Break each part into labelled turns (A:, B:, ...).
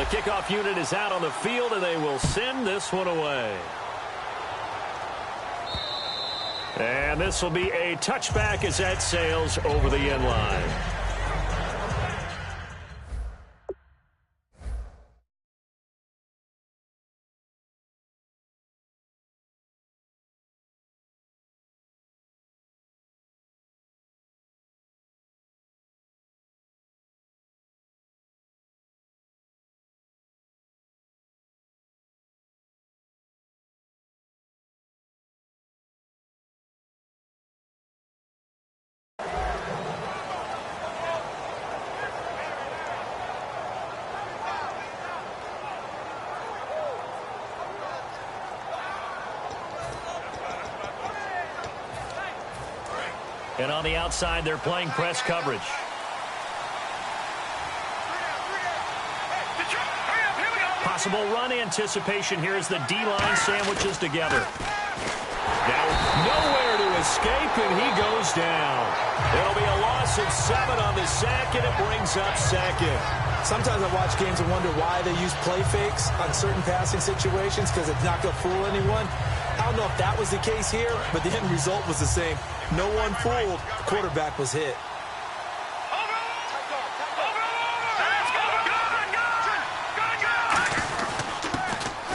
A: kickoff unit is out on the field, and they will send this one away. And this will be a touchback as that sails over the end line. And on the outside, they're playing press coverage. Possible run anticipation here as the D-line sandwiches together. Now, nowhere to escape, and he goes down. It'll be a loss of 7 on the sack, and it brings up second.
B: Sometimes I watch games and wonder why they use play fakes on certain passing situations, because it's not going to fool anyone. I don't know if that was the case here, but the end result was the same. No one fooled. The quarterback was hit.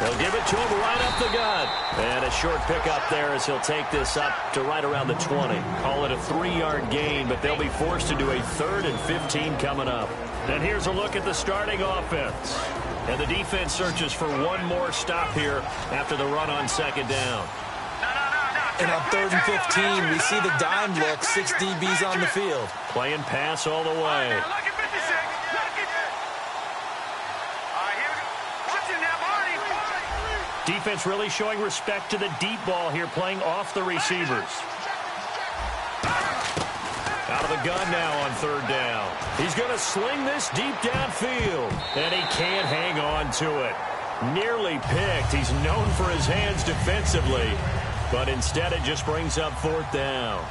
A: They'll give it to him right up the gut. And a short pickup there as he'll take this up to right around the 20. Call it a 3-yard gain, but they'll be forced to do a 3rd and 15 coming up. And here's a look at the starting offense. And the defense searches for one more stop here after the run on second down.
B: And on 3rd and 15, we see the dime look, 6 DBs on the field.
A: Playing pass all the way. Defense really showing respect to the deep ball here, playing off the receivers. Out of the gun now on 3rd down. He's going to sling this deep downfield, and he can't hang on to it. Nearly picked. He's known for his hands defensively, but instead it just brings up 4th down.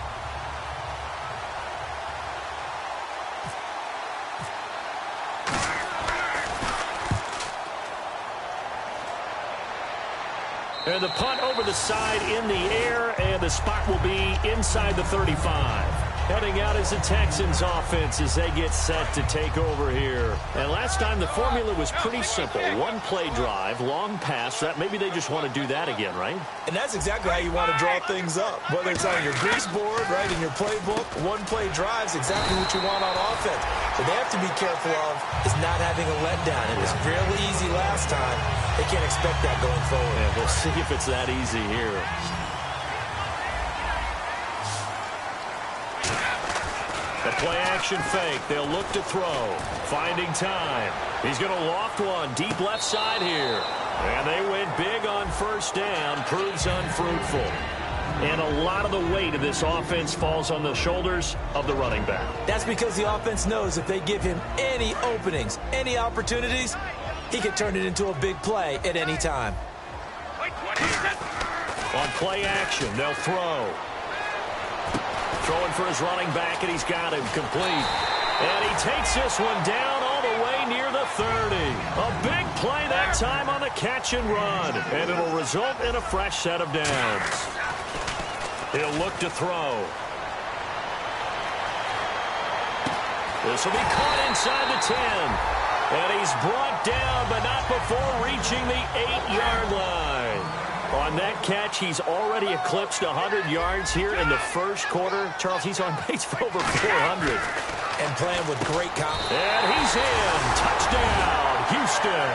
A: And the punt over the side in the air, and the spot will be inside the 35. Heading out is the Texans offense as they get set to take over here. And last time the formula was pretty simple. 1-play drive, long pass. That maybe they just want to do that again, right?
B: And that's exactly how you want to draw things up. Whether it's on your grease board, right, in your playbook, 1-play drives exactly what you want on offense. What they have to be careful of is not having a letdown. It was really easy last time. They can't expect that going forward.
A: Yeah, we'll see if it's that easy here. The play-action fake. They'll look to throw. Finding time. He's going to loft one deep left side here. And they went big on 1st down. Proves unfruitful. And a lot of the weight of this offense falls on the shoulders of the running back.
B: That's because the offense knows if they give him any openings, any opportunities, he can turn it into a big play at any time.
A: On play action, they'll throw. Throwing for his running back, and he's got him complete. And he takes this one down all the way near the 30. A big play that time on the catch and run. And it'll result in a fresh set of downs. He'll look to throw. This will be caught inside the 10. And he's brought down, but not before reaching the 8-yard line. On that catch, he's already eclipsed 100 yards here in the first quarter. Charles, he's on pace for over 400.
B: And playing with great confidence.
A: And he's in. Touchdown, Houston.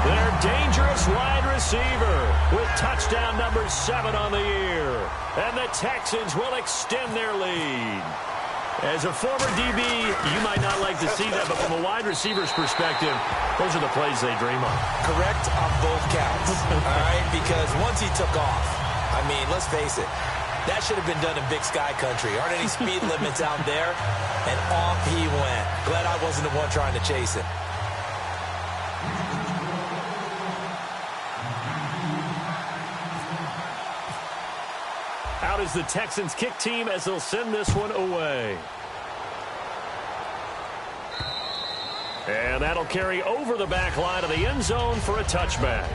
A: Their dangerous wide receiver with touchdown number 7 on the year. And the Texans will extend their lead. As a former DB, you might not like to see that, but from a wide receiver's perspective, those are the plays they dream of.
B: Correct on both counts, all right? Because once he took off, I mean, let's face it, that should have been done in Big Sky Country. Aren't any speed limits out there? And off he went. Glad I wasn't the one trying to chase it.
A: Out is the Texans kick team as they'll send this one away. And that'll carry over the back line of the end zone for a touchback.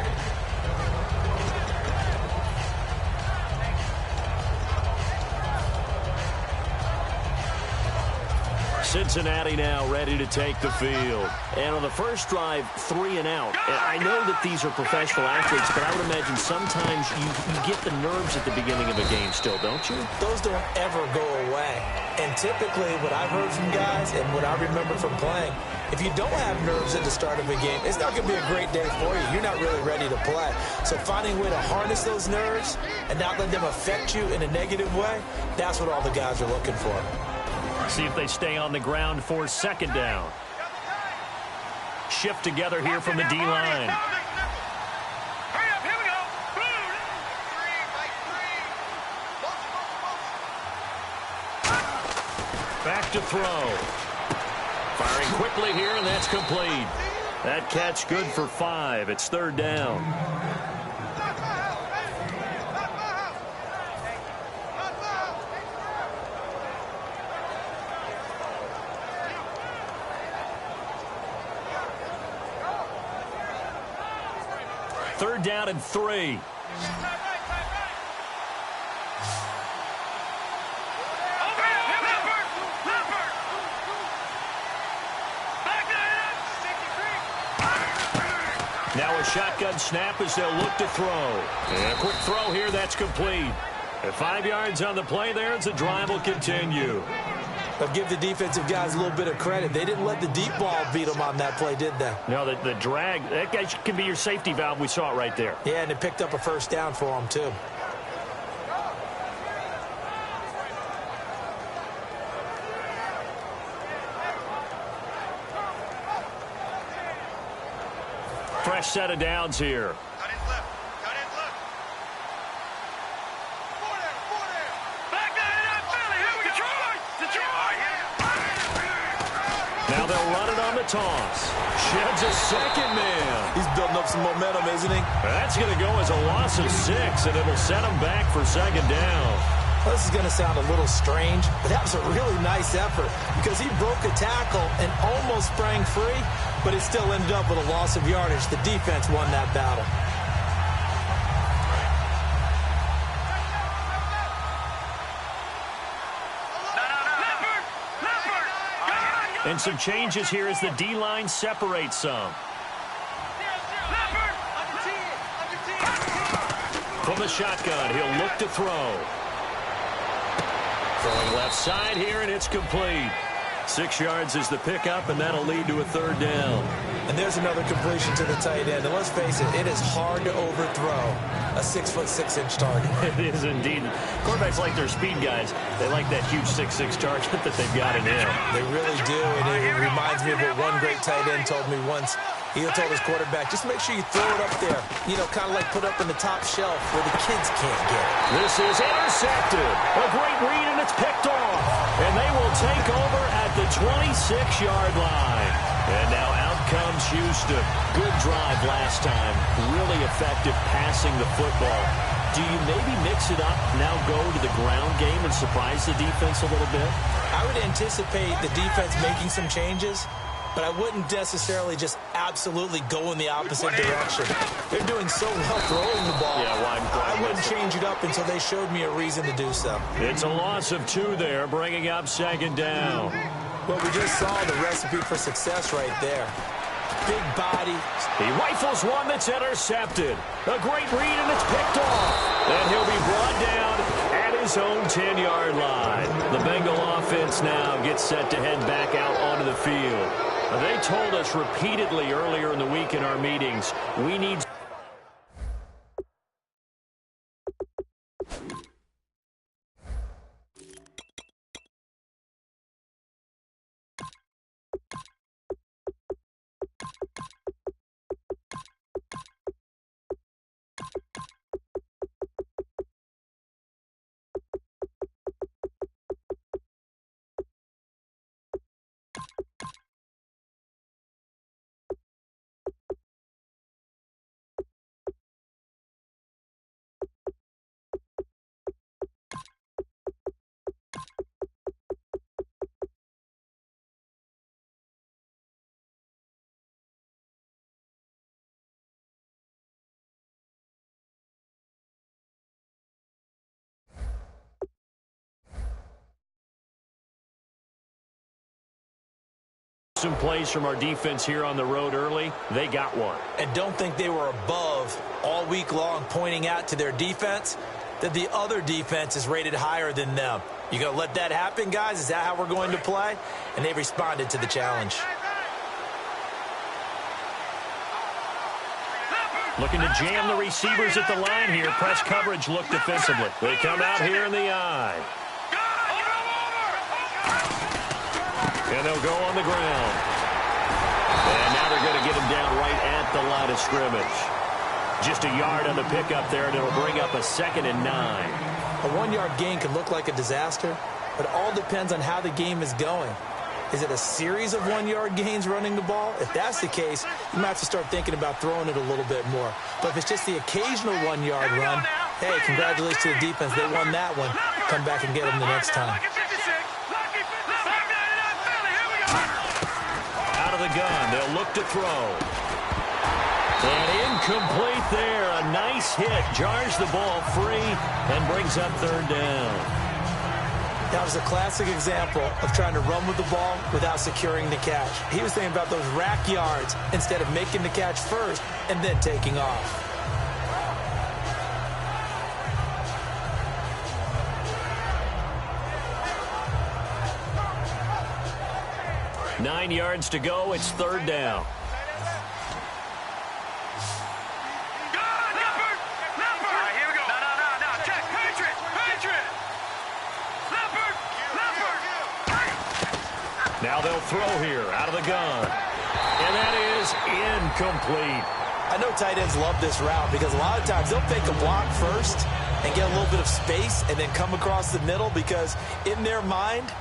A: Cincinnati now ready to take the field. And on the first drive, 3 and out. And I know that these are professional athletes, but I would imagine sometimes you get the nerves at the beginning of a game still, don't you?
B: Those don't ever go away. And typically what I've heard from guys and what I remember from playing, if you don't have nerves at the start of a game, it's not going to be a great day for you. You're not really ready to play. So finding a way to harness those nerves and not let them affect you in a negative way, that's what all the guys are looking for.
A: See if they stay on the ground for second down. Shift together here from the D-line. Back to throw. Firing quickly here, and that's complete. That catch good for 5. It's third down. Third down and 3. Now a shotgun snap as they'll look to throw. And a quick throw here, that's complete. At 5 yards on the play there, as the drive will continue.
B: But give the defensive guys a little bit of credit. They didn't let the deep ball beat them on that play, did they?
A: No, the drag, that guy can be your safety valve. We saw it right there.
B: Yeah, and it picked up a first down for them, too.
A: Fresh set of downs here. Now they'll run it on the toss. Sheds a second man.
B: He's building up some momentum, isn't he?
A: That's going to go as a loss of 6, and it'll set him back for second down.
B: Well, this is going to sound a little strange, but that was a really nice effort because he broke a tackle and almost sprang free, but it still ended up with a loss of yardage. The defense won that battle.
A: And some changes here as the D-line separates some. From the shotgun, he'll look to throw. Throwing left side here, and it's complete. 6 yards is the pickup, and that'll lead to a third down.
B: And there's another completion to the tight end. And let's face it, it is hard to overthrow a 6'6" target.
A: It is indeed. Quarterbacks like their speed guys. They like that huge 6'6" target that they've got in him.
B: They really do, and it reminds me of what one great tight end told me once. He told his quarterback, just make sure you throw it up there. You know, kind of like put up in the top shelf where the kids can't get it.
A: This is intercepted. A great read, and it's picked off. And they will take over at the 26-yard line. And now out comes Houston. Good drive last time. Really effective passing the football. Do you maybe mix it up, now go to the ground game and surprise the defense a little bit?
B: I would anticipate the defense making some changes, but I wouldn't necessarily just absolutely go in the opposite direction. They're doing so well throwing the ball.
A: Yeah, well,
B: I wouldn't change it up until they showed me a reason to do so.
A: It's a loss of 2 there, bringing up second down.
B: Well, we just saw the recipe for success right there. Big body.
A: He rifles one that's intercepted. A great read, and it's picked off. And he'll be brought down at his own 10-yard line. The Bengal offense now gets set to head back out onto the field. They told us repeatedly earlier in the week in our meetings, we need Some plays from our defense here on the road early. They got one.
B: And don't think they were above all week long, pointing out to their defense that the other defense is rated higher than them. You going to let that happen, guys? Is that how we're going to play? And they responded to the challenge.
A: Looking to jam the receivers at the line here. Press coverage look defensively. They come out here in the eye. And they'll go on the ground. And now they're going to get him down right at the line of scrimmage. Just a yard on the pickup there, and it'll bring up a 2nd and 9.
B: A 1-yard gain can look like a disaster, but it all depends on how the game is going. Is it a series of 1-yard gains running the ball? If that's the case, you might have to start thinking about throwing it a little bit more. But if it's just the occasional 1-yard run, hey, congratulations to the defense. They won that one. Come back and get them the next time.
A: Out of the gun, they'll look to throw. And incomplete there. A nice hit. Jars the ball free and brings up 3rd down.
B: That was a classic example of trying to run with the ball without securing the catch. He was thinking about those rack yards instead of making the catch first and then taking off.
A: Nine yards to go. It's 3rd down. Now they'll throw here out of the gun. And that is incomplete.
B: I know tight ends love this route because a lot of times they'll take a block first and get a little bit of space and then come across the middle because in their mind,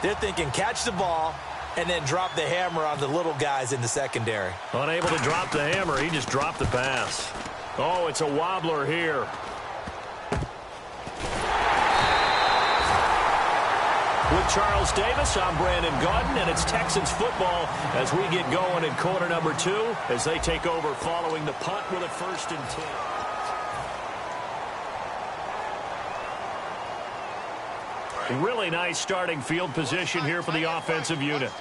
B: they're thinking catch the ball and then drop the hammer on the little guys in the secondary.
A: Unable to drop the hammer, he just dropped the pass. Oh, it's a wobbler here. With Charles Davis, I'm Brandon Gaudin, and it's Texans football as we get going in quarter number 2 as they take over following the punt with a 1st and 10. Really nice starting field position here for the offensive unit.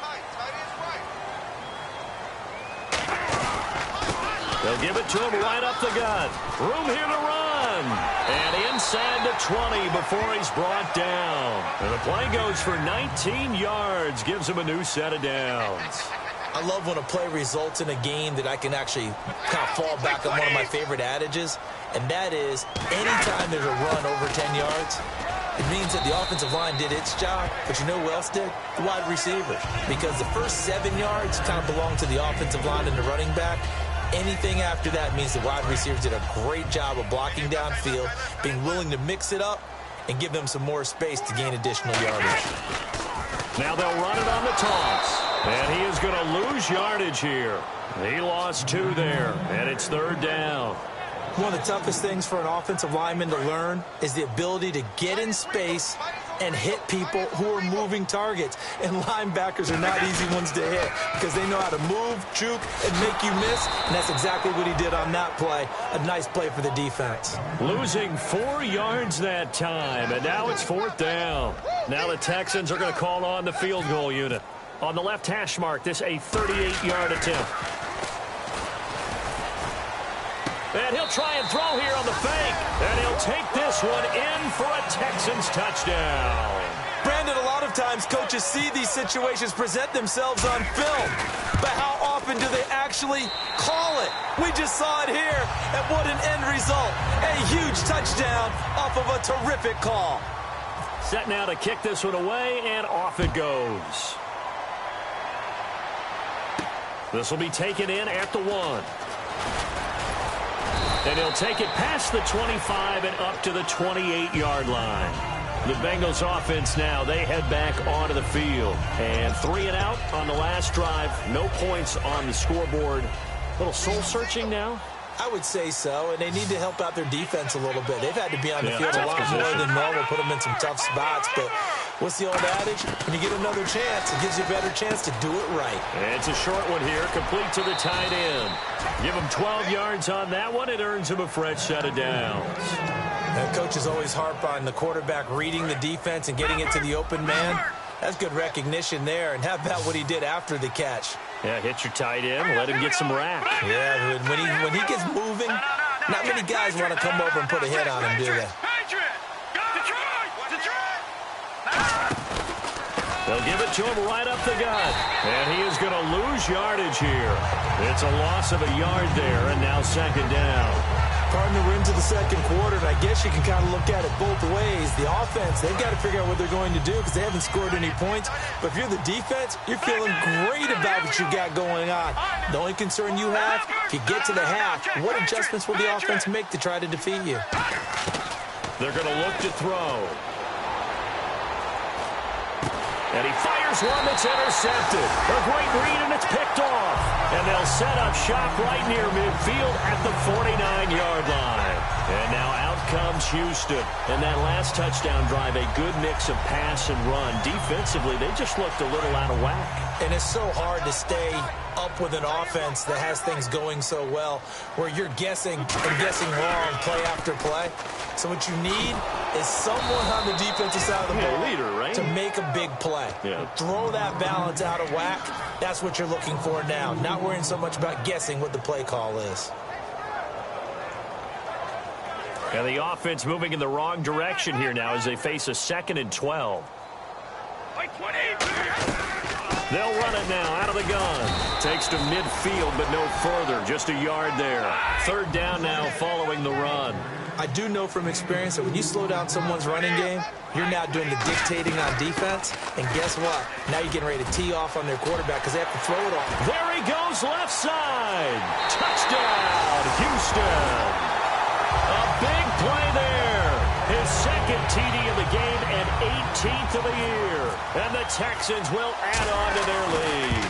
A: They'll give it to him right up the gut. Room here to run. And inside the 20 before he's brought down. And the play goes for 19 yards. Gives him a new set of downs.
B: I love when a play results in a game that I can actually kind of fall back on one of my favorite adages. And that is, anytime there's a run over 10 yards, it means that the offensive line did its job, but you know who else did? The wide receivers. Because the first 7 yards kind of belong to the offensive line and the running back. Anything after that means the wide receivers did a great job of blocking downfield, being willing to mix it up, and give them some more space to gain additional yardage.
A: Now they'll run it on the toss. And he is going to lose yardage here. He lost 2 there, and it's 3rd down.
B: One of the toughest things for an offensive lineman to learn is the ability to get in space and hit people who are moving targets. And linebackers are not easy ones to hit because they know how to move, juke, and make you miss. And that's exactly what he did on that play. A nice play for the defense.
A: Losing 4 yards that time, and now it's 4th down. Now the Texans are going to call on the field goal unit. On the left hash mark, this a 38-yard attempt. And he'll try and throw here on the fake. And he'll take this one in for a Texans touchdown.
B: Brandon, a lot of times coaches see these situations present themselves on film. But how often do they actually call it? We just saw it here. And what an end result. A huge touchdown off of a terrific call.
A: Set now to kick this one away, and off it goes. This will be taken in at the 1. And he'll take it past the 25 and up to the 28-yard line. The Bengals offense now, they head back onto the field. And 3 and out on the last drive. No points on the scoreboard. A little soul-searching now?
B: I would say so, and they need to help out their defense a little bit. They've had to be on the field a lot more than normal, put them in some tough spots. But what's the old adage? When you get another chance, it gives you a better chance to do it right.
A: And it's a short one here, complete to the tight end. Give him 12 yards on that one. It earns him a fresh set of downs.
B: And coaches always harp on the quarterback reading the defense and getting it to the open man. That's good recognition there. And how about what he did after the catch?
A: Yeah, hit your tight end, let him get some rack.
B: Yeah, when he gets moving, not many guys want to come over and put a hit on him, do they?
A: They'll give it to him right up the gut. And he is going to lose yardage here. It's a loss of a yard there, and now second down.
B: Pardon, we're into the second quarter, and I guess you can kind of look at it both ways. The offense, they've got to figure out what they're going to do because they haven't scored any points. But if you're the defense, you're feeling great about what you got going on. The only concern you have, if you get to the half, what adjustments will the offense make to try to defeat you?
A: They're going to look to throw. And he fires one that's intercepted. A great read, and it's picked off. And they'll set up shop right near midfield at the 49-yard line. And now out comes Houston. And that last touchdown drive, a good mix of pass and run. Defensively, they just looked a little out of whack.
B: And it's so hard to stay up with an offense that has things going so well, where you're guessing and guessing wrong play after play. So what you need is someone on the defensive side of the ball
A: leader, right?
B: to make a big play.
A: Yeah.
B: Throw that balance out of whack. That's what you're looking for now. Not worrying so much about guessing what the play call is.
A: And the offense moving in the wrong direction here now as they face a 2nd and 12. They'll run it now out of the gun. Takes to midfield, but no further. Just a yard there. Third down now following the run.
B: I do know from experience that when you slow down someone's running game, you're now doing the dictating on defense. And guess what? Now you're getting ready to tee off on their quarterback because they have to throw it off.
A: There he goes, left side. Touchdown, Houston. A big play there. His second TD of the game and 18th of the year. And the Texans will add on to their lead.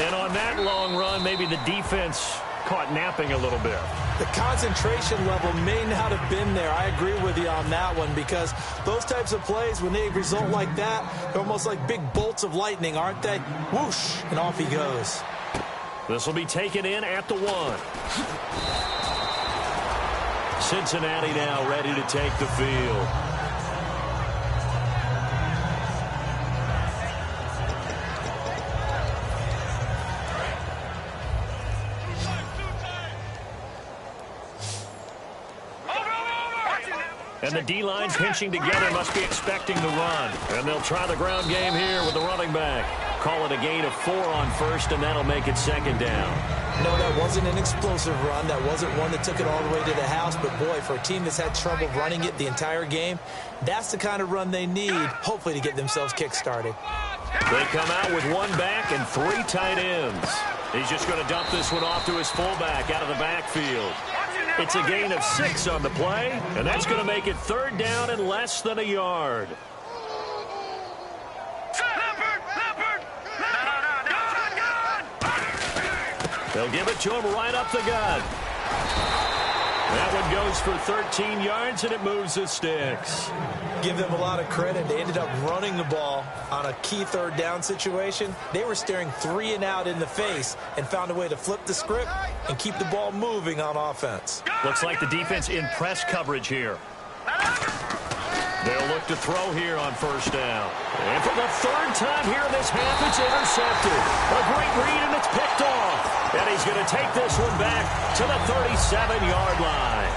A: And on that long run, maybe the defense caught napping a little bit.
B: The concentration level may not have been there. I agree with you on that one because those types of plays, when they result like that, they're almost like big bolts of lightning, aren't they? Whoosh, and off he goes.
A: This will be taken in at the 1. Cincinnati now ready to take the field. And the D-line's pinching together, must be expecting the run. And they'll try the ground game here with the running back. Call it a gain of 4 on first, and that'll make it second down.
B: No, that wasn't an explosive run. That wasn't one that took it all the way to the house. But, boy, for a team that's had trouble running it the entire game, that's the kind of run they need, hopefully, to get themselves kick-started.
A: They come out with 1 back and 3 tight ends. He's just going to dump this one off to his fullback out of the backfield. It's a gain of 6 on the play, and that's going to make it third down and less than a yard. They'll give it to him right up the gut. That one goes for 13 yards, and it moves the sticks.
B: Give them a lot of credit. They ended up running the ball on a key third down situation. They were staring 3 and out in the face and found a way to flip the script and keep the ball moving on offense.
A: Looks like the defense in press coverage here. They'll look to throw here on first down. And for the third time here in this half, it's intercepted. A great read, and it's picked off. And he's going to take this one back to the 37-yard line.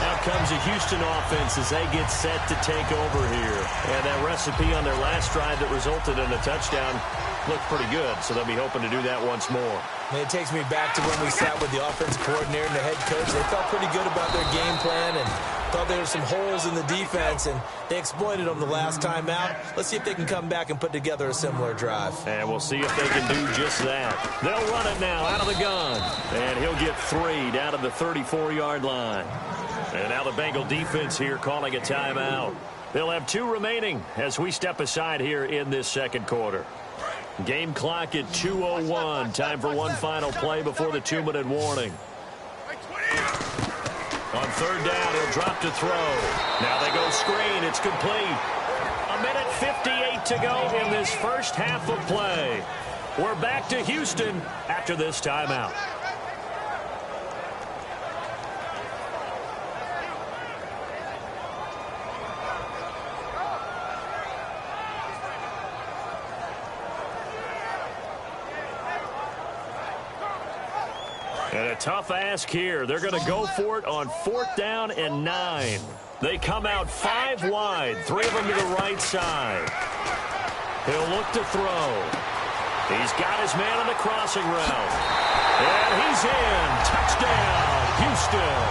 A: Out comes the Houston offense as they get set to take over here. And that recipe on their last drive that resulted in a touchdown looked pretty good, so they'll be hoping to do that once more.
B: And it takes me back to when we sat with the offensive coordinator and the head coach. They felt pretty good about their game plan and thought there were some holes in the defense, and they exploited them the last time out. Let's see if they can come back and put together a similar drive.
A: And we'll see if they can do just that. They'll run it now out of the gun. And he'll get 3 down to the 34-yard line. And now the Bengal defense here calling a timeout. They'll have 2 remaining as we step aside here in this second quarter. Game clock at 2:01. Time for one final play before the 2-minute warning. On third down, he'll drop to throw. Now they go screen. It's complete. 1:58 to go in this first half of play. We're back to Houston after this timeout. A tough ask here. They're going to go for it on 4th down and 9. They come out 5 wide, 3 of them to the right side. He'll look to throw. He's got his man on the crossing route. And he's in. Touchdown, Houston.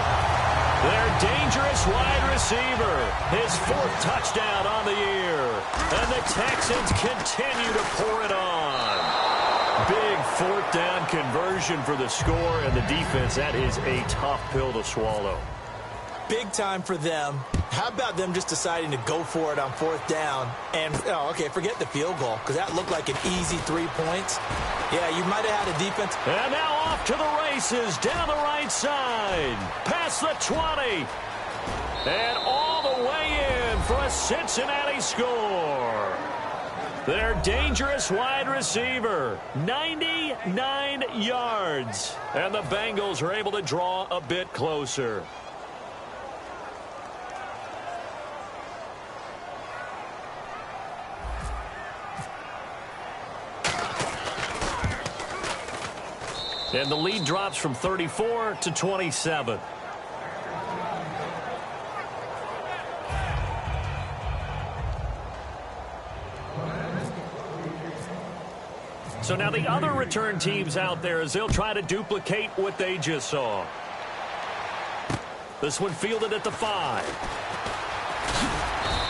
A: Their dangerous wide receiver. His 4th touchdown on the year. And the Texans continue to pour it on. Big 4th down conversion for the score, and the defense, that is a tough pill to swallow.
B: Big time for them. How about them just deciding to go for it on 4th down? And, forget the field goal, because that looked like an easy 3 points. Yeah, you might have had a defense.
A: And now off to the races, down the right side, past the 20. And all the way in for a Cincinnati score. Their dangerous wide receiver, 99 yards. And the Bengals are able to draw a bit closer. And the lead drops from 34 to 27. So now the other return teams out there as they'll try to duplicate what they just saw. This one fielded at the 5.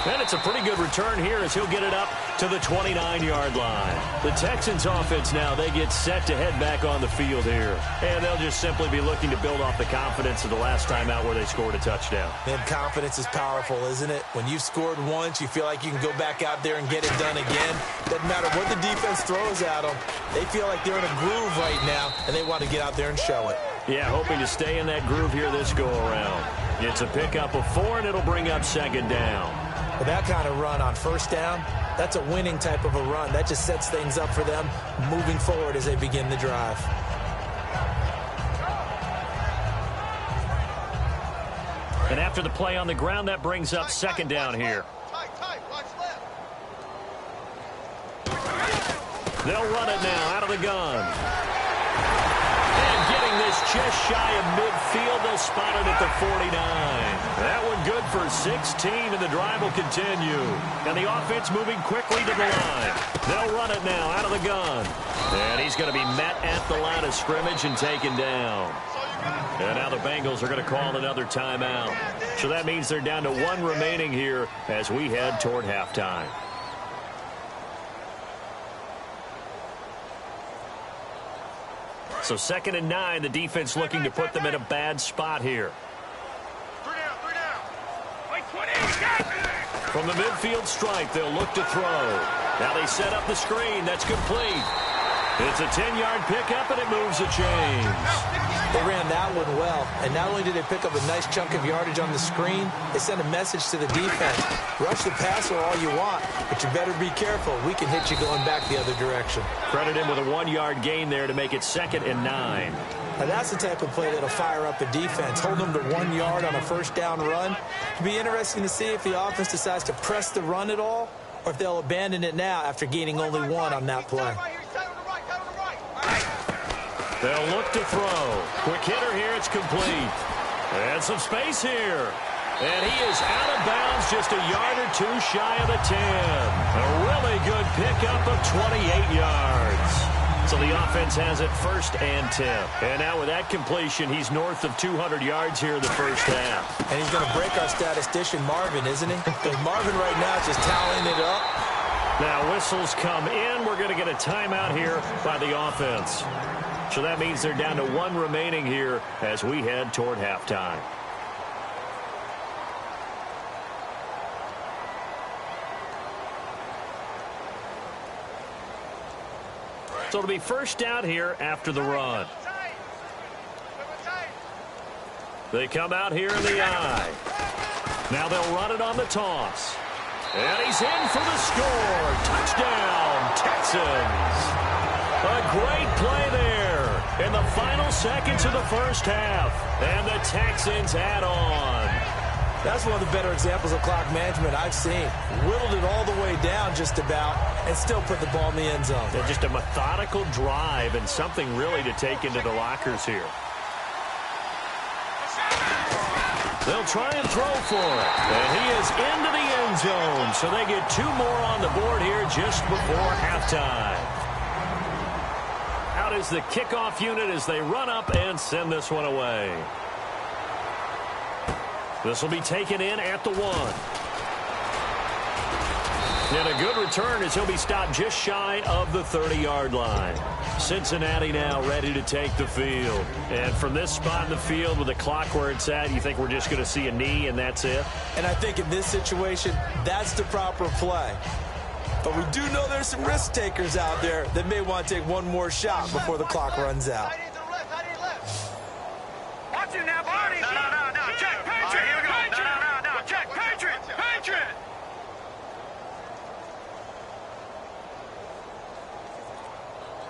A: And it's a pretty good return here as he'll get it up to the 29-yard line. The Texans offense now, they get set to head back on the field here. And they'll just simply be looking to build off the confidence of the last time out where they scored a touchdown.
B: And confidence is powerful, isn't it? When you've scored once, you feel like you can go back out there and get it done again. Doesn't matter what the defense throws at them. They feel like they're in a groove right now, and they want to get out there and show it.
A: Yeah, hoping to stay in that groove here this go-around. It's a pickup of 4, and it'll bring up 2nd down.
B: With that kind of run on 1st down, that's a winning type of a run. That just sets things up for them moving forward as they begin the drive.
A: And after the play on the ground, that brings up 2nd down here. They'll run it now out of the gun. And getting this just shy of midfield, they'll spot it at the 49. That one good for 16, and the drive will continue. And the offense moving quickly to the line. They'll run it now out of the gun. And he's going to be met at the line of scrimmage and taken down. And now the Bengals are going to call another timeout. So that means they're down to 1 remaining here as we head toward halftime. So 2nd and 9, the defense looking to put them in a bad spot here. From the midfield stripe, they'll look to throw. Now they set up the screen. That's complete. It's a 10-yard pickup, and it moves the chains.
B: They ran that one well, and not only did they pick up a nice chunk of yardage on the screen, they sent a message to the defense. Rush the passer all you want, but you better be careful. We can hit you going back the other direction.
A: Credit him with a 1-yard gain there to make it 2nd and 9.
B: Now that's the type of play that'll fire up a defense. Hold them to 1 yard on a 1st down run. It'll be interesting to see if the offense decides to press the run at all, or if they'll abandon it now after gaining only 1 on that play.
A: They'll look to throw. Quick hitter here. It's complete. And some space here. And he is out of bounds just a yard or 2 shy of the 10. A really good pickup of 28 yards. So the offense has it 1st and 10. And now with that completion, he's north of 200 yards here in the 1st half.
B: And he's going to break our statistician Marvin, isn't he? Because Marvin right now is just tallying it up.
A: Now whistles come in. We're going to get a timeout here by the offense. So that means they're down to 1 remaining here as we head toward halftime. So it'll be 1st down here after the run. They come out here in the eye. Now they'll run it on the toss. And he's in for the score. Touchdown, Texans. A great play there in the final seconds of the 1st half. And the Texans add on.
B: That's one of the better examples of clock management I've seen. Whittled it all the way down just about and still put the ball in the end zone.
A: Yeah, just a methodical drive and something really to take into the lockers here. They'll try and throw for it. And he is into the end zone. So they get 2 more on the board here just before halftime. Out is the kickoff unit as they run up and send this one away. This will be taken in at the 1. And a good return as he'll be stopped just shy of the 30-yard line. Cincinnati now ready to take the field. And from this spot in the field with the clock where it's at, you think we're just going to see a knee and that's it?
B: And I think in this situation, that's the proper play. But we do know there's some risk takers out there that may want to take one more shot before the clock runs out.
C: Watch it now, buddy. No. Check, Patriot. Here we go. No. Check, Patriot.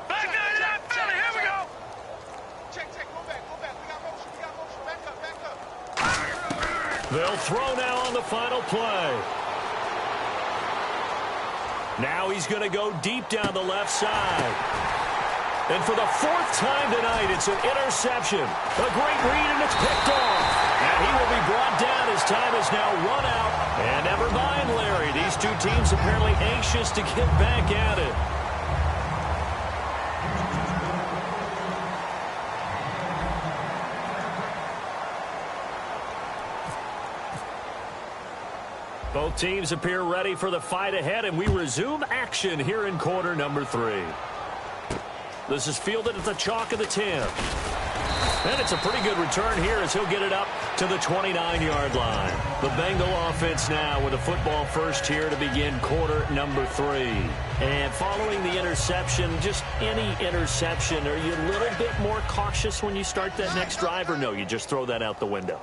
C: Back down to that fella. Here we go.
D: Check. Go back. We got motion. Back up.
A: They'll throw now on the final play. Now he's going to go deep down the left side. And for the 4th time tonight, it's an interception. A great read, and it's picked off. And he will be brought down. His time is now run out. And never mind, Larry. These 2 teams apparently anxious to get back at it. Both teams appear ready for the fight ahead, and we resume action here in quarter number 3. This is fielded at the chalk of the 10. And it's a pretty good return here as he'll get it up to the 29-yard line. The Bengal offense now with a football first here to begin quarter number 3. And following the interception, just any interception, are you a little bit more cautious when you start that next drive, or no, you just throw that out the window?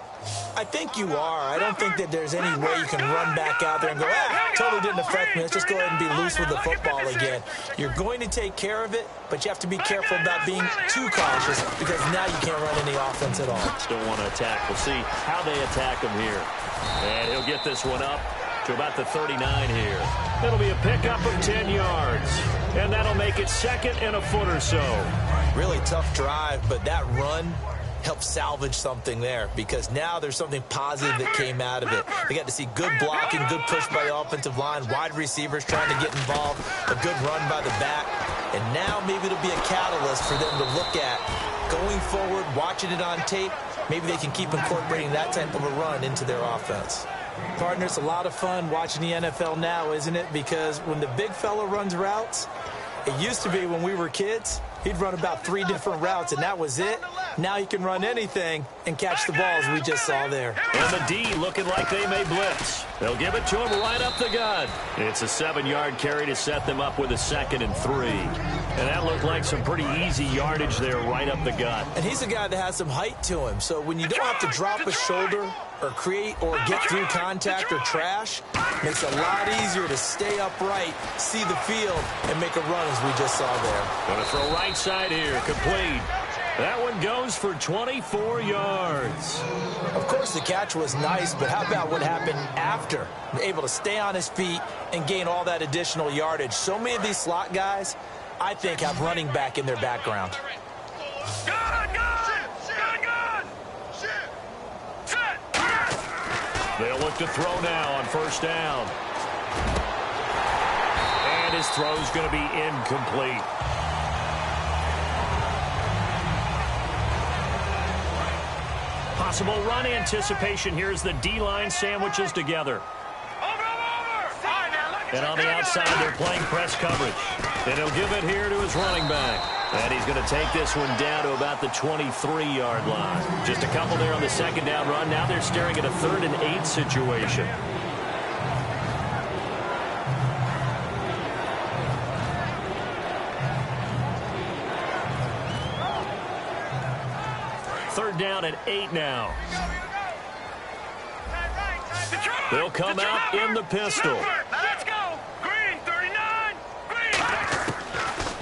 B: I think you are. I don't think that there's any way you can run back out there and go, totally didn't affect me. Let's just go ahead and be loose with the football again. You're going to take care of it, but you have to be careful about being too cautious because now you can't run any offense at all.
A: Still want to attack. We'll see how they attack him here. And he'll get this one up to about the 39 here. It'll be a pickup of 10 yards. And that'll make it 2nd and a foot or so.
B: Really tough drive, but that run help salvage something there because now there's something positive that came out of it. They got to see good blocking, good push by the offensive line, wide receivers trying to get involved, a good run by the back, and now maybe it'll be a catalyst for them to look at going forward, watching it on tape. Maybe they can keep incorporating that type of a run into their offense. Partner, it's a lot of fun watching the NFL now, isn't it? Because when the big fella runs routes, it used to be when we were kids, he'd run about 3 different routes, and that was it. Now he can run anything and catch the balls we just saw there.
A: And the D looking like they may blitz. They'll give it to him right up the gut. It's a 7-yard carry to set them up with a 2nd and 3. And that looked like some pretty easy yardage there right up the gut.
B: And he's a guy that has some height to him. So when you don't have to drop a shoulder or create or get through contact or trash, makes it a lot easier to stay upright, see the field, and make a run as we just saw there.
A: Going to throw right side here, complete. That one goes for 24 yards.
B: Of course, the catch was nice, but how about what happened after? Able to stay on his feet and gain all that additional yardage. So many of these slot guys, I think, have running back in their background.
A: They'll look to throw now on 1st down. And his throw's going to be incomplete. Possible run anticipation. Here's the D-line sandwiches together. And on the outside, they're playing press coverage. And he'll give it here to his running back. And he's going to take this one down to about the 23-yard line. Just a couple there on the 2nd down run. Now they're staring at a 3rd and 8 situation. Third down at 8 now. They'll come out in the pistol.
C: Let's go. Green, 39. Green.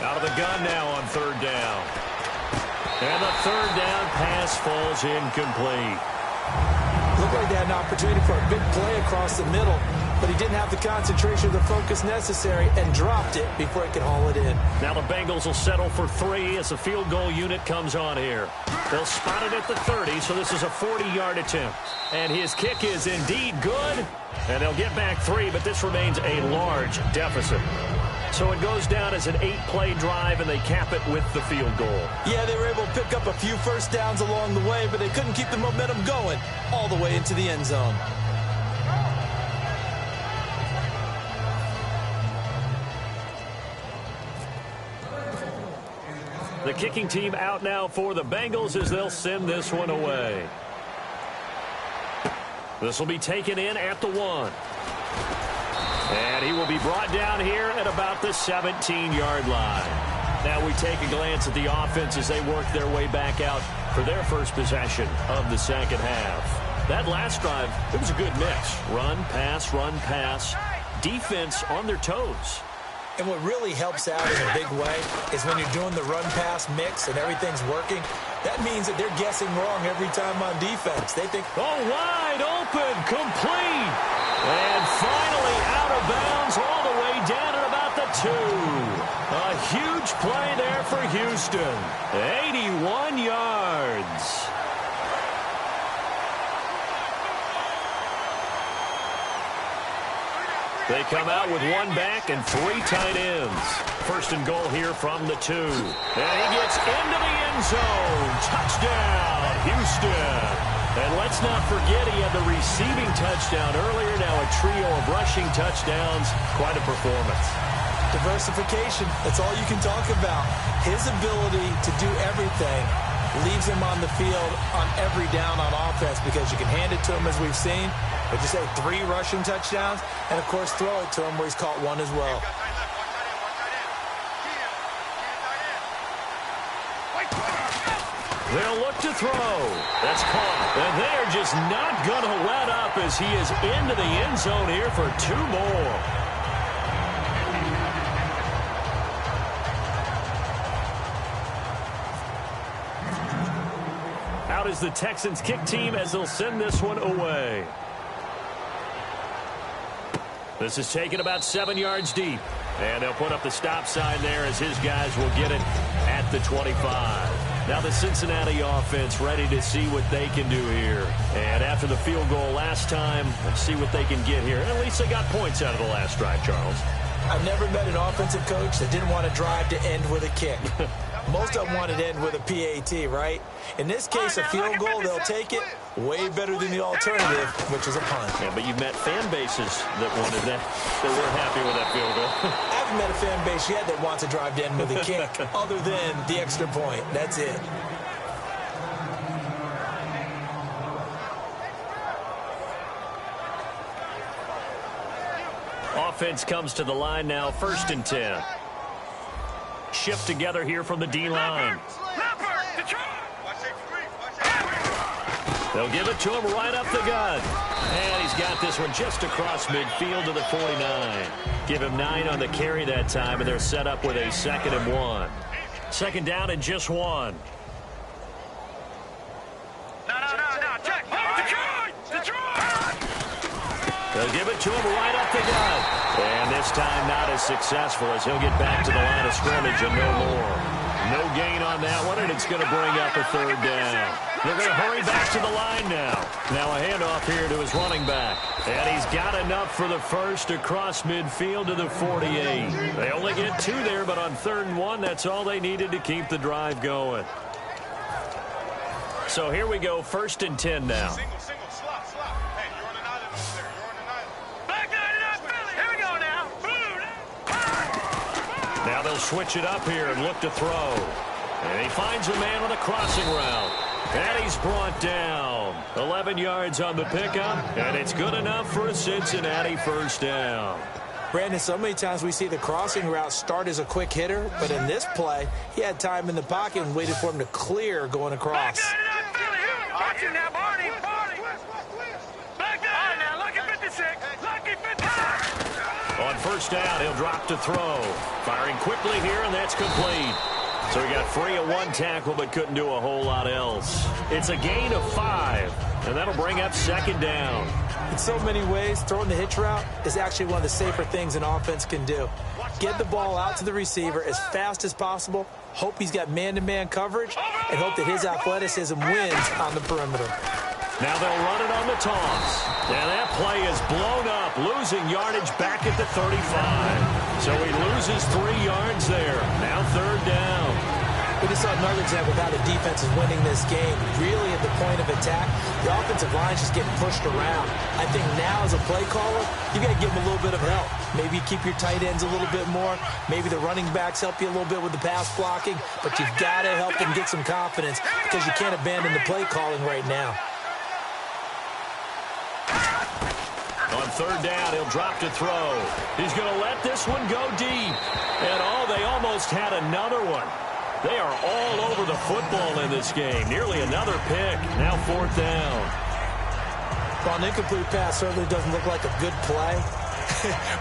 A: Out of the gun now on 3rd down. And the 3rd down pass falls incomplete.
B: Looked like they had an opportunity for a big play across the middle. but he didn't have the concentration or the focus necessary and dropped it before he could haul it in.
A: Now the Bengals will settle for 3 as the field goal unit comes on here. They'll spot it at the 30, so this is a 40-yard attempt. And his kick is indeed good, and they'll get back 3, but this remains a large deficit. So it goes down as an 8-play drive, and they cap it with the field goal.
B: Yeah, they were able to pick up a few first downs along the way, but they couldn't keep the momentum going all the way into the end zone.
A: The kicking team out now for the Bengals as they'll send this one away. This will be taken in at the 1. And he will be brought down here at about the 17-yard line. Now we take a glance at the offense as they work their way back out for their first possession of the second half. That last drive, it was a good mix. Run, pass, defense on their toes.
B: And what really helps out in a big way is when you're doing the run-pass mix and everything's working, that means that they're guessing wrong every time on defense. They think,
A: oh, wide open, complete. And finally out of bounds all the way down at about the 2. A huge play there for Houston. 81 yards. They come out with 1 back and 3 tight ends. First and goal here from the 2. And he gets into the end zone. Touchdown, Houston. And let's not forget he had the receiving touchdown earlier. Now a trio of rushing touchdowns. Quite a performance.
B: Diversification, that's all you can talk about. His ability to do everything leaves him on the field on every down on offense because you can hand it to him as we've seen. But you say 3 rushing touchdowns, and, of course, throw it to him where he's caught 1 as well.
A: They'll look to throw. That's caught. And they're just not going to let up as he is into the end zone here for 2 more. Out is the Texans kick team as they'll send this one away. This is taken about 7 yards deep. And they'll put up the stop sign there as his guys will get it at the 25. Now the Cincinnati offense ready to see what they can do here. And after the field goal last time, let's see what they can get here. And at least they got points out of the last drive, Charles.
B: I've never met an offensive coach that didn't want to drive to end with a kick. Most of them wanted to end with a PAT, right? In this case, a field goal, they'll take it. Way better than the alternative, which is a punt.
A: Yeah, but you've met fan bases that wanted that. They weren't happy with that field goal.
B: I haven't met a fan base yet that wants to drive to end with a kick other than the extra point. That's it.
A: Offense comes to the line now, 1st and 10. Shift together here from the D-line. They'll give it to him right up the gut. And he's got this one just across midfield to the 49. Give him 9 on the carry that time, and they're set up with a 2nd and 1. 2nd down and just 1.
C: No. Check. Detroit.
A: They'll give it to him right up the gut. And this time not as successful as he'll get back to the line of scrimmage and no more. No gain on that one, and it's going to bring up a 3rd down. They're going to hurry back to the line now. Now a handoff here to his running back. And he's got enough for the first across midfield to the 48. They only get 2 there, but on 3rd and 1, that's all they needed to keep the drive going. So here we go, 1st and 10 now.
D: Single, slot. Hey, you're on an island over there. You're on an island.
C: Back to Philly. Here we go now.
A: Now they'll switch it up here and look to throw. And he finds a man on a crossing route. And he's brought down. 11 yards on the pickup, and it's good enough for a Cincinnati 1st down.
B: Brandon, so many times we see the crossing route start as a quick hitter, but in this play, he had time in the pocket and waited for him to clear going across.
C: Watch it now, Barney. Back down now. Lucky 56. Lucky 56.
A: On 1st down, he'll drop to throw. Firing quickly here, and that's complete. So he got free of one tackle but couldn't do a whole lot else. It's a gain of 5, and that'll bring up second down.
B: In so many ways, throwing the hitch route is actually one of the safer things an offense can do. Get the ball out to the receiver as fast as possible, hope he's got man-to-man coverage, and hope that his athleticism wins on the perimeter.
A: Now they'll run it on the toss. And that play is blown up, losing yardage back at the 35. So he loses 3 yards there. Now third down.
B: We just saw another example of how the defense is winning this game. Really at the point of attack, the offensive line's just getting pushed around. I think now as a play caller, you got to give them a little bit of help. Maybe keep your tight ends a little bit more. Maybe the running backs help you a little bit with the pass blocking. But you've got to help them get some confidence because you can't abandon the play calling right now.
A: On third down, he'll drop to throw. He's going to let this one go deep. And they almost had another one. They are all over the football in this game. Nearly another pick. Now fourth down.
B: Well, an incomplete pass certainly doesn't look like a good play.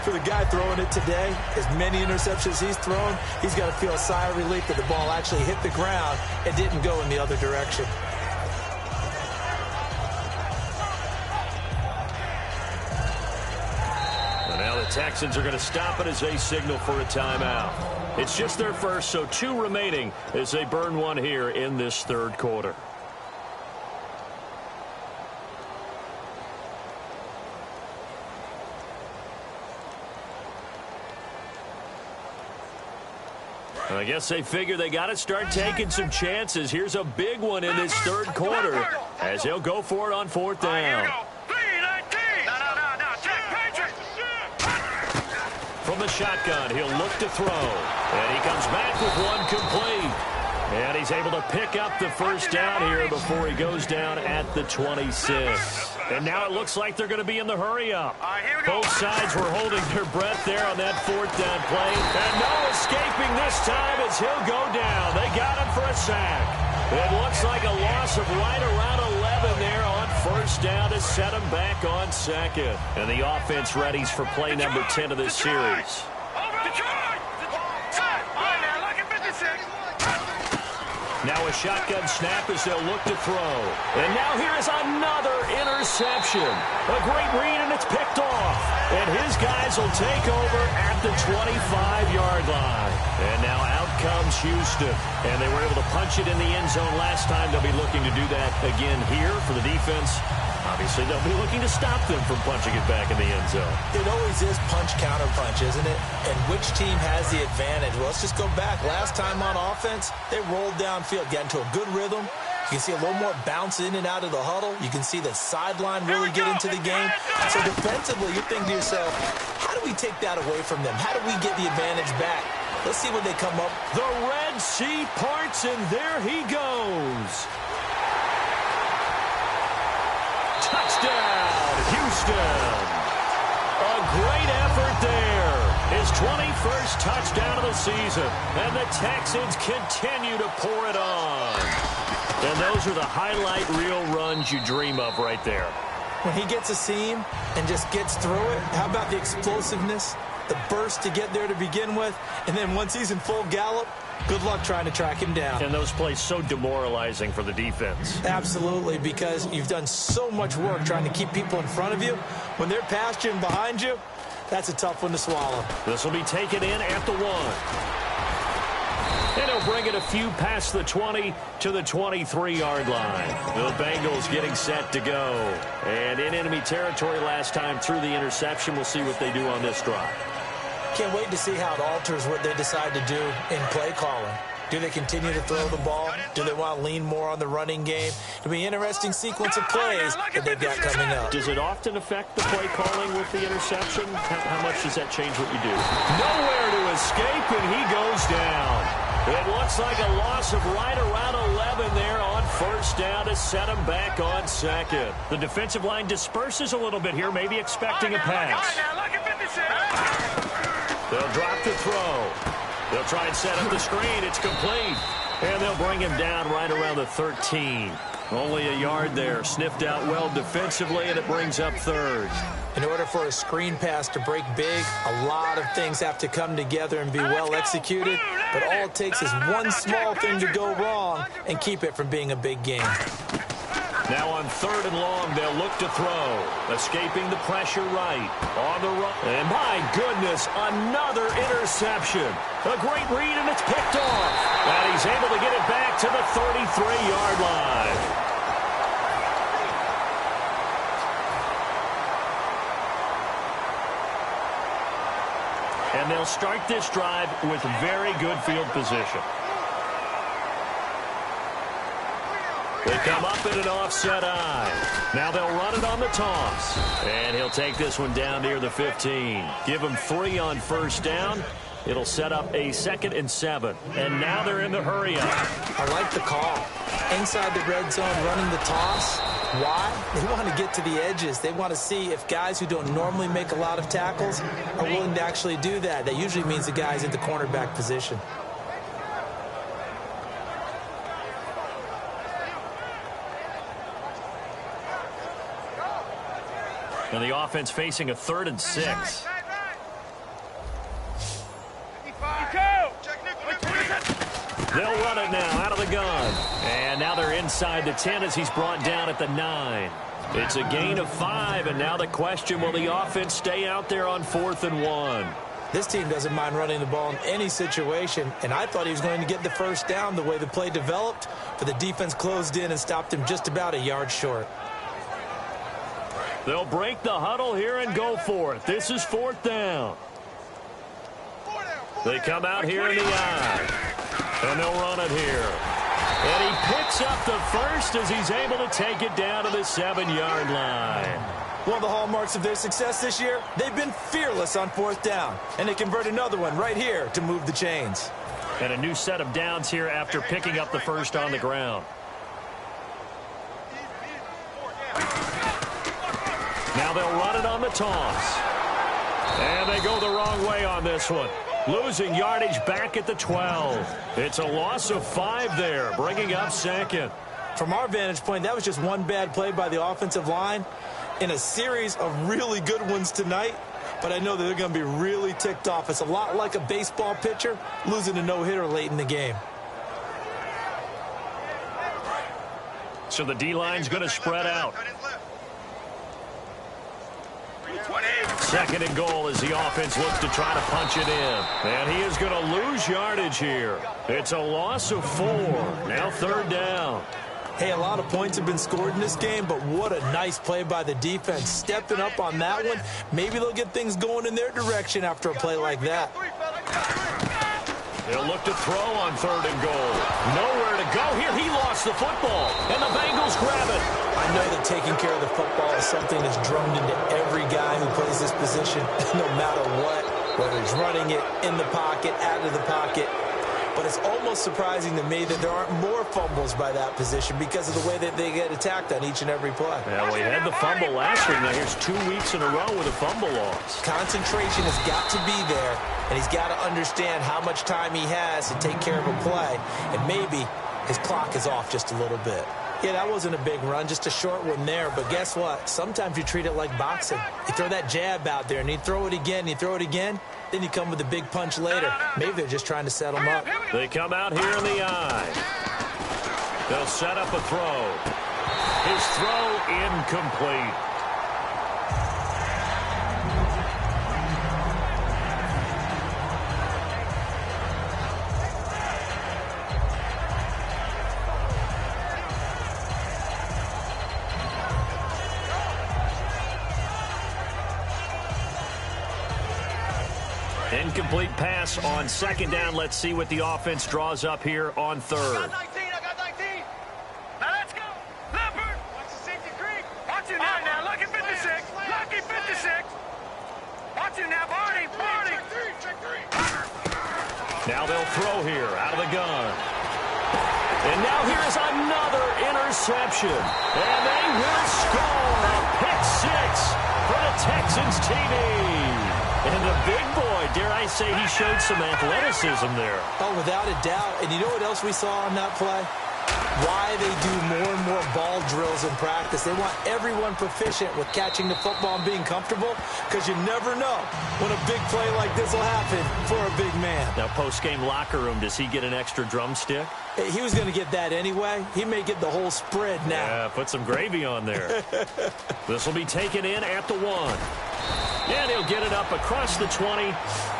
B: For the guy throwing it today, as many interceptions he's thrown, he's got to feel a sigh of relief that the ball actually hit the ground and didn't go in the other direction.
A: Now the Texans are going to stop it as they signal for a timeout. It's just their first, so 2 remaining as they burn one here in this third quarter. I guess they figure they got to start taking some chances. Here's a big one in this third quarter as he'll go for it on fourth down. From the shotgun, he'll look to throw. And he comes back with one complete. And he's able to pick up the first down here before he goes down at the 26. And now it looks like they're going to be in the hurry-up. Both sides were holding their breath there on that fourth down play. And no escaping this time as he'll go down. They got him for a sack. It looks like a loss of right around 11 there on first down to set him back on second. And the offense readies for play number 10 of this series. Now a shotgun snap as they'll look to throw. And now here is another interception. A great read, and it's picked off. And his guys will take over at the 25-yard line. And now out comes Houston. And they were able to punch it in the end zone last time. They'll be looking to do that again here for the defense. Obviously, they'll be looking to stop them from punching it back in the end zone.
B: It always is punch-counter-punch, isn't it? And which team has the advantage? Well, let's just go back. Last time on offense, they rolled downfield, got into a good rhythm. You can see a little more bounce in and out of the huddle. You can see the sideline really get into the game. So defensively, you think to yourself, how do we take that away from them? How do we get the advantage back? Let's see when they come up.
A: The Red Sea parts, and there he goes. Touchdown, Houston. A great effort there. His 21st touchdown of the season. And the Texans continue to pour it on. And those are the highlight reel runs you dream of right there.
B: When he gets a seam and just gets through it, how about the explosiveness, the burst to get there to begin with, and then once he's in full gallop, good luck trying to track him down.
A: And those plays so demoralizing for the defense.
B: Absolutely, because you've done so much work trying to keep people in front of you. When they're past you and behind you, that's a tough one to swallow.
A: This will be taken in at the 1. And he'll bring it a few past the 20 to the 23-yard line. The Bengals getting set to go. And in enemy territory last time through the interception. We'll see what they do on this drive.
B: Can't wait to see how it alters what they decide to do in play calling. Do they continue to throw the ball? Do they want to lean more on the running game? It'll be an interesting sequence of plays that they've got coming up.
A: Does it often affect the play calling with the interception? How much does that change what you do? Nowhere to escape, and he goes down. It looks like a loss of right around 11 there on first down to set him back on second. The defensive line disperses a little bit here, maybe expecting a pass. They'll drop the throw. They'll try and set up the screen. It's complete. And they'll bring him down right around the 13. Only a yard there. Sniffed out well defensively, and it brings up third.
B: In order for a screen pass to break big, a lot of things have to come together and be well executed. But all it takes is one small thing to go wrong and keep it from being a big game.
A: Now on 3rd and long, they'll look to throw. Escaping the pressure right. On the run. And my goodness, another interception. A great read, and it's picked off. And he's able to get it back to the 33-yard line. And they'll start this drive with very good field position. They come up in an offset eye. Now they'll run it on the toss. And he'll take this one down near the 15. Give him 3 on 1st down. It'll set up a 2nd and 7. And now they're in the hurry-up.
B: I like the call. Inside the red zone, running the toss. Why? They want to get to the edges. They want to see if guys who don't normally make a lot of tackles are willing to actually do that. That usually means the guy's in the cornerback position.
A: And the offense facing a 3rd and 6. They'll run it now out of the gun. And now they're inside the 10 as he's brought down at the 9. It's a gain of 5, and now the question, will the offense stay out there on 4th and 1?
B: This team doesn't mind running the ball in any situation, and I thought he was going to get the 1st down the way the play developed, but the defense closed in and stopped him just about a yard short.
A: They'll break the huddle here and go for it. This is 4th down. They come out here in the eye, and they'll run it here. And he picks up the 1st as he's able to take it down to the 7-yard line.
B: One of the hallmarks of their success this year, they've been fearless on 4th down, and they convert another one right here to move the chains.
A: And a new set of downs here after picking up the 1st on the ground. Now they'll run it on the toss. And they go the wrong way on this one. Losing yardage back at the 12. It's a loss of 5 there, bringing up 2nd.
B: From our vantage point, that was just one bad play by the offensive line in a series of really good ones tonight. But I know that they're going to be really ticked off. It's a lot like a baseball pitcher losing a no-hitter late in the game.
A: So the D-line's going to spread out. 2nd and goal as the offense looks to try to punch it in. And he is going to lose yardage here. It's a loss of 4. Now 3rd down.
B: Hey, a lot of points have been scored in this game, but what a nice play by the defense. Stepping up on that one. Maybe they'll get things going in their direction after a play like that.
A: They'll look to throw on 3rd and goal. Nowhere to go here. He lost the football, and the Bengals grab it.
B: I know that taking care of the football is something that's drummed into every guy who plays this position, no matter what, whether he's running it, in the pocket, out of the pocket. But it's almost surprising to me that there aren't more fumbles by that position because of the way that they get attacked on each and every play.
A: Yeah, well, he had the fumble last week. Now here's 2 weeks in a row with a fumble loss.
B: Concentration has got to be there, and he's got to understand how much time he has to take care of a play, and maybe his clock is off just a little bit. Yeah, that wasn't a big run, just a short one there. But guess what? Sometimes you treat it like boxing. You throw that jab out there, and you throw it again, then you come with a big punch later. Maybe they're just trying to set him up.
A: They come out here in the eye. They'll set up a throw. His throw incomplete. Incomplete pass on 2nd down. Let's see what the offense draws up here on 3rd.
C: I got 19. Now let's go. Leopard. Watch the safety creep. Watch it now. Lucky 56. Lucky 56. Watch it now. Barney. Check three.
A: Now they'll throw here out of the gun. And now here's another interception. And they will score a pick 6 for the Texans TV. And the big boy, dare I say, he showed some athleticism there.
B: Oh, without a doubt. And you know what else we saw on that play? why they do more and more ball drills in practice. They want everyone proficient with catching the football and being comfortable, because you never know when a big play like this will happen for a big man.
A: Now, post-game locker room, does he get an extra drumstick?
B: He was going to get that anyway. He may get the whole spread now.
A: Yeah, put some gravy on there. This will be taken in at the 1. And he'll get it up across the 20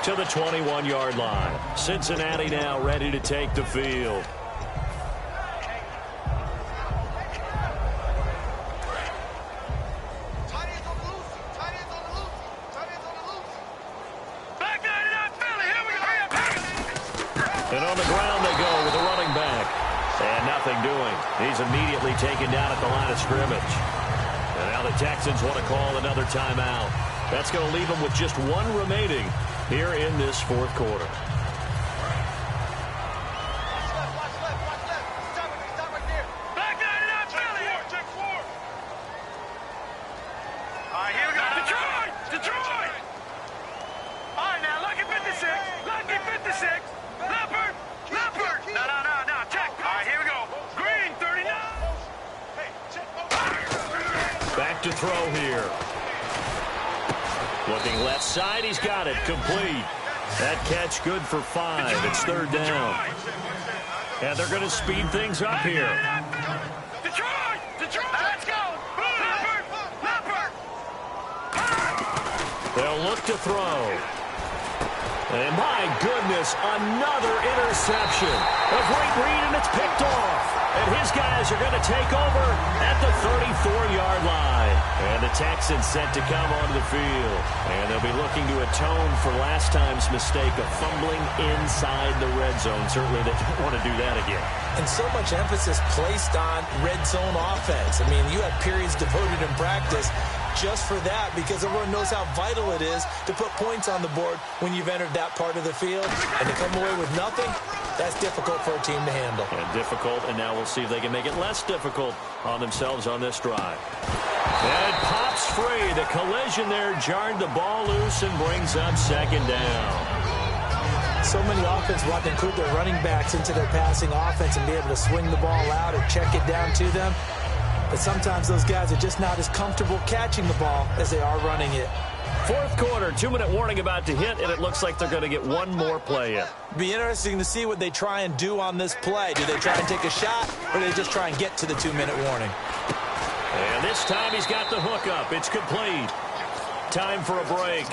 A: to the 21-yard line. Cincinnati now ready to take the field. And on the ground they go with a running back. And nothing doing. He's immediately taken down at the line of scrimmage. And now the Texans want to call another timeout. That's going to leave them with just 1 remaining here in this fourth quarter. Back to throw here. Looking left side, he's got it, complete. That catch good for 5. It's 3rd down. And they're going to speed things up here.
C: Detroit! Let's go! Leopard!
A: They'll look to throw. And my goodness, another interception. A great read, and it's picked off. And his guys are going to take over at the 34-yard line. And the Texans set to come onto the field. And they'll be looking to atone for last time's mistake of fumbling inside the red zone. Certainly they don't want to do that again.
B: And so much emphasis placed on red zone offense. I mean, you have periods devoted in practice just for that, because everyone knows how vital it is to put points on the board when you've entered that part of the field. And to come away with nothing, that's difficult for a team to handle.
A: And difficult, and now we'll see if they can make it less difficult on themselves on this drive. And pops free. The collision there jarred the ball loose and brings up 2nd down.
B: So many offenses want to include their running backs into their passing offense and be able to swing the ball out or check it down to them. But sometimes those guys are just not as comfortable catching the ball as they are running it.
A: Fourth quarter, 2-minute warning about to hit, and it looks like they're going to get 1 more play in.
B: Be interesting to see what they try and do on this play. Do they try and take a shot, or do they just try and get to the 2-minute warning?
A: And this time he's got the hook up. It's complete. Time for a break.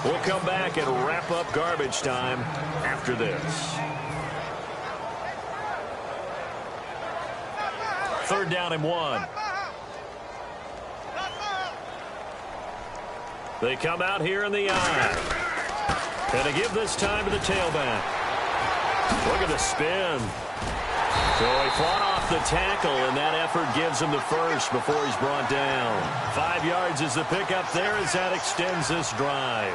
A: We'll come back and wrap up garbage time after this. 3rd down and 1. They come out here in the eye. And to give this time to the tailback. Look at the spin. So he fought off the tackle, and that effort gives him the first before he's brought down. 5 yards is the pickup there as that extends this drive.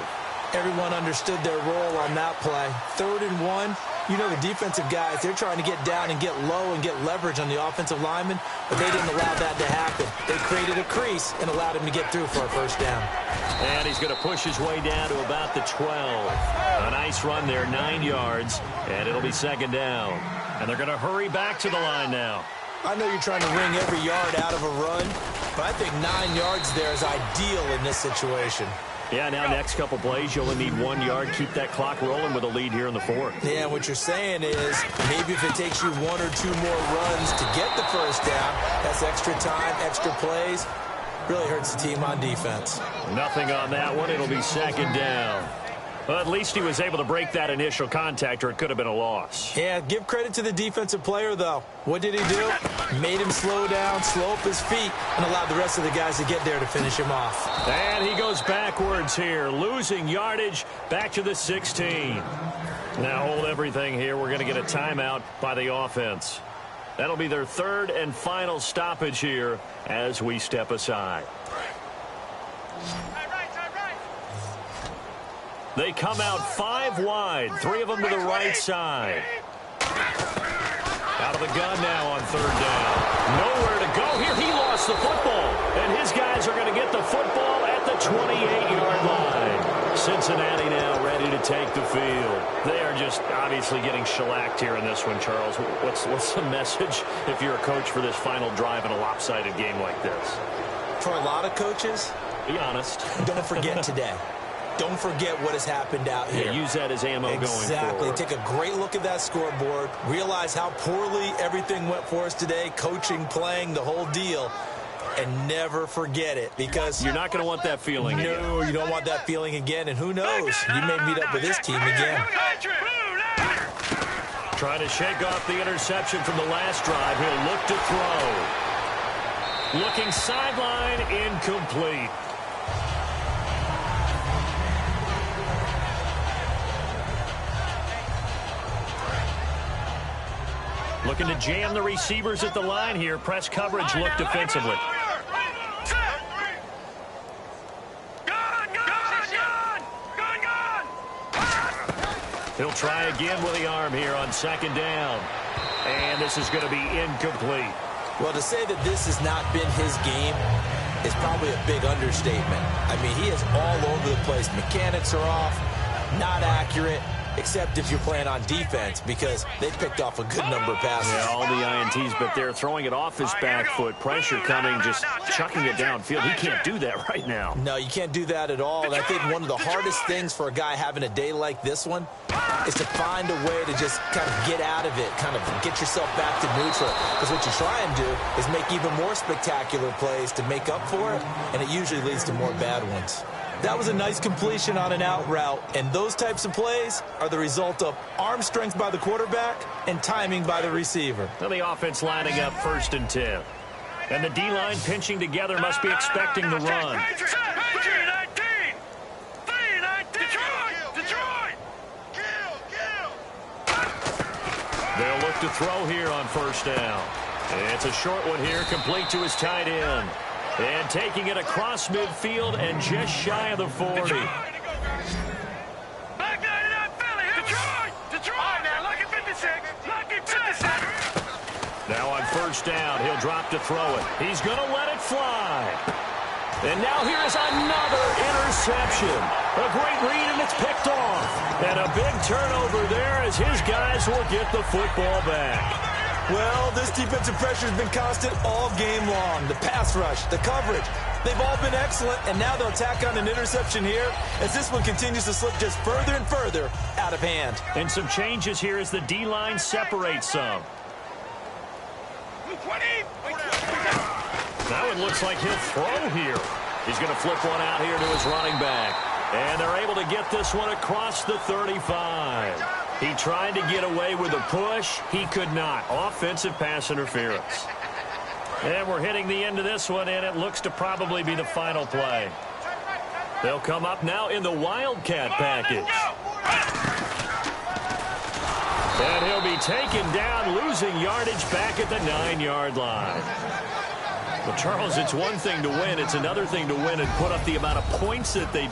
B: Everyone understood their role on that play. 3rd and 1. You know, the defensive guys, they're trying to get down and get low and get leverage on the offensive lineman, but they didn't allow that to happen. They created a crease and allowed him to get through for a 1st down.
A: And he's going to push his way down to about the 12. A nice run there, 9 yards, and it'll be 2nd down. And they're going to hurry back to the line now.
B: I know you're trying to wring every yard out of a run, but I think 9 yards there is ideal in this situation.
A: Yeah, now next couple plays, you only need 1 yard. Keep that clock rolling with a lead here in the 4th.
B: Yeah, what you're saying is maybe if it takes you 1 or 2 more runs to get the 1st down, that's extra time, extra plays. Really hurts the team on defense.
A: Nothing on that one. It'll be 2nd down. Well, at least he was able to break that initial contact, or it could have been a loss.
B: Yeah, give credit to the defensive player, though. What did he do? Made him slow down, slow up his feet, and allowed the rest of the guys to get there to finish him off.
A: And he goes backwards here, losing yardage back to the 16. Now hold everything here. We're going to get a timeout by the offense. That'll be their 3rd and final stoppage here as we step aside. They come out 5 wide, 3 of them to the right side. Out of the gun now on 3rd down. Nowhere to go here. He lost the football, and his guys are going to get the football at the 28-yard line. Cincinnati now ready to take the field. They are just obviously getting shellacked here in this one, Charles. What's the message if you're a coach for this final drive in a lopsided game like this?
B: For a lot of coaches,
A: be honest.
B: Don't forget today. Don't forget what has happened out here.
A: Yeah, use that as ammo going forward.
B: Exactly. Take a great look at that scoreboard. Realize how poorly everything went for us today. Coaching, playing, the whole deal. And never forget it, because
A: you're not going to want that feeling again.
B: No, you don't want that feeling again. And who knows? You may meet up with this team again.
A: Trying to shake off the interception from the last drive. He'll look to throw. Looking sideline, incomplete. Looking to jam the receivers at the line here. Press coverage, look defensively. He'll try again with the arm here on second down. And this is going to be incomplete.
B: Well, to say that this has not been his game is probably a big understatement. I mean, he is all over the place. Mechanics are off, not accurate, except if you're playing on defense, because they picked off a good number of passes.
A: Yeah, all the INTs, but they're throwing it off his back foot. Pressure coming, just chucking it downfield. He can't do that right now.
B: No, you can't do that at all. And I think one of the hardest things for a guy having a day like this one is to find a way to just kind of get out of it, kind of get yourself back to neutral. Because what you try and do is make even more spectacular plays to make up for it, and it usually leads to more bad ones. That was a nice completion on an out route, and those types of plays are the result of arm strength by the quarterback and timing by the receiver.
A: Well, the offense lining up 1st and 10. And the D-line pinching together must be expecting the run. They'll look to throw here on 1st down. It's a short one here, complete to his tight end. And taking it across midfield and just shy of the 40.
C: Detroit! Now lucky 56! Lucky 56!
A: Now on 1st down, he'll drop to throw it. He's going to let it fly. And now here is another interception. A great read, and it's picked off. And a big turnover there as his guys will get the football back.
B: Well, this defensive pressure has been constant all game long. The pass rush, the coverage, they've all been excellent, and now they'll tack on an interception here as this one continues to slip just further and further out of hand.
A: And some changes here as the D-line separates some. Now it looks like he'll throw here. He's going to flip one out here to his running back. And they're able to get this one across the 35. He tried to get away with a push. He could not. Offensive pass interference. And we're hitting the end of this one, and it looks to probably be the final play. They'll come up now in the Wildcat package. And he'll be taken down, losing yardage back at the 9-yard line. Well, Charles, it's one thing to win. It's another thing to win and put up the amount of points that they